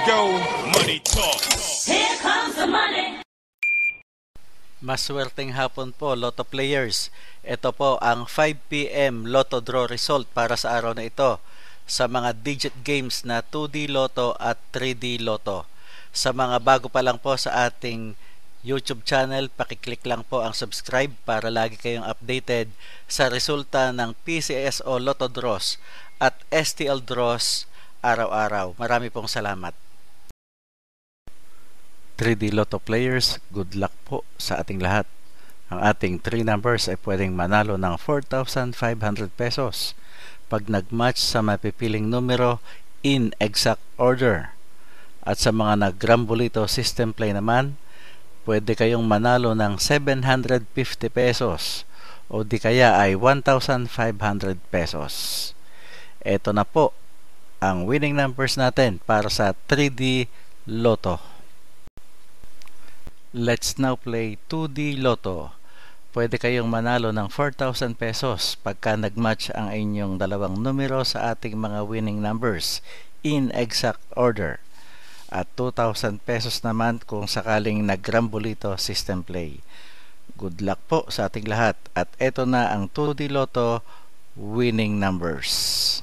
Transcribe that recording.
go, money talk. Here comes the money. Maswerteng hapon po, Lotto players. Ito po ang 5 PM Lotto draw result para sa araw na ito sa mga digit games na 2D Lotto at 3D Lotto. Sa mga bago pa lang po sa ating YouTube channel, pakiclick lang po ang subscribe para lagi kayong updated sa resulta ng PCSO Lotto draws at STL draws araw-araw. Marami pong salamat. 3D Lotto players, good luck po sa ating lahat. Ang ating 3 numbers ay pwedeng manalo ng 4,500 pesos pag nag-match sa mapipiling numero in exact order. At sa mga nag-Grambolito system play naman, pwede kayong manalo ng 750 pesos o di kaya ay 1,500 pesos. Ito na po ang winning numbers natin para sa 3D Lotto. Let's now play 2D Lotto. Pwede kayong manalo ng 4,000 pesos pagka nag-match ang inyong dalawang numero sa ating mga winning numbers in exact order. At 2,000 pesos naman kung sakaling nag-Grambolito system play. Good luck po sa ating lahat. At eto na ang 2D Lotto winning numbers.